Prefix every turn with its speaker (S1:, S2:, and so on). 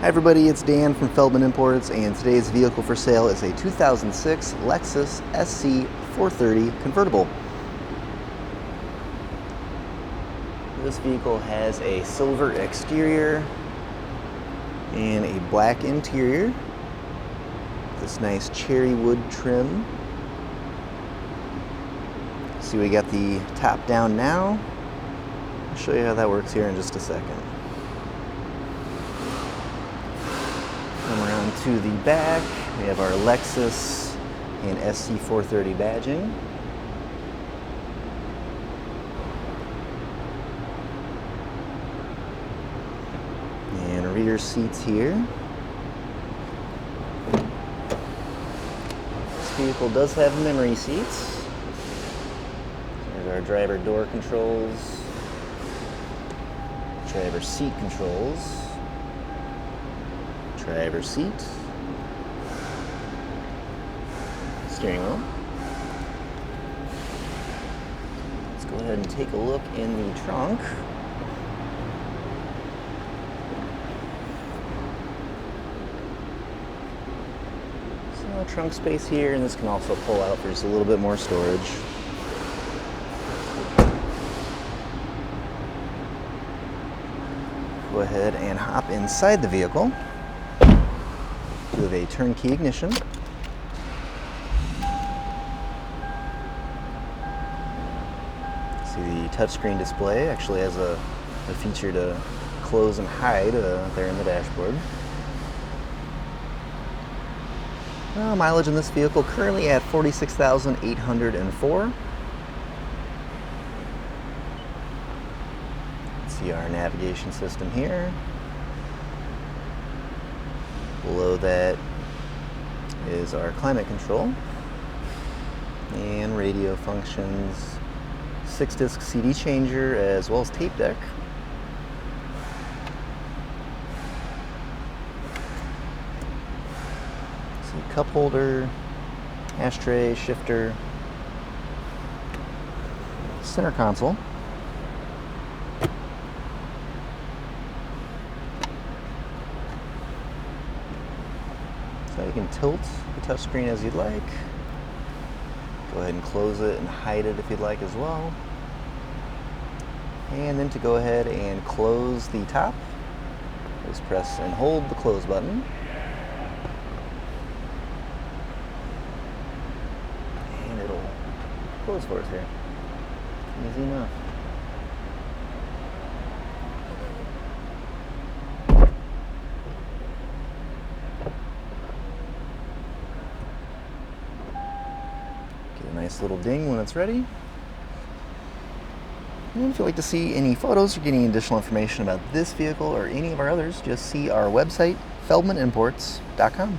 S1: Hi everybody, it's Dan from Feldmann Imports, and today's vehicle for sale is a 2006 Lexus SC 430 convertible. This vehicle has a silver exterior and a black interior. This nice cherry wood trim. See, we got the top down now. I'll show you how that works here in just a second. Come around to the back, we have our Lexus and SC430 badging. And rear seats here. This vehicle does have memory seats. There's our driver door controls, driver seat controls, driver seat, steering wheel. Let's go ahead and take a look in the trunk. So trunk space here, and this can also pull out for just a little bit more storage. Go ahead and hop inside the vehicle. We have a turnkey ignition. See, the touchscreen display actually has a feature to close and hide there in the dashboard. Mileage in this vehicle currently at 46,804. See our navigation system here. Below that is our climate control and radio functions, 6-disc CD changer, as well as tape deck. See, cup holder, ashtray, shifter, center console. So you can tilt the touchscreen as you'd like. Go ahead and close it and hide it if you'd like as well. And then to go ahead and close the top, just press and hold the close button. And it'll close for us here. Easy enough. Nice little ding when it's ready. And if you'd like to see any photos or get any additional information about this vehicle or any of our others, just see our website, feldmannimports.com.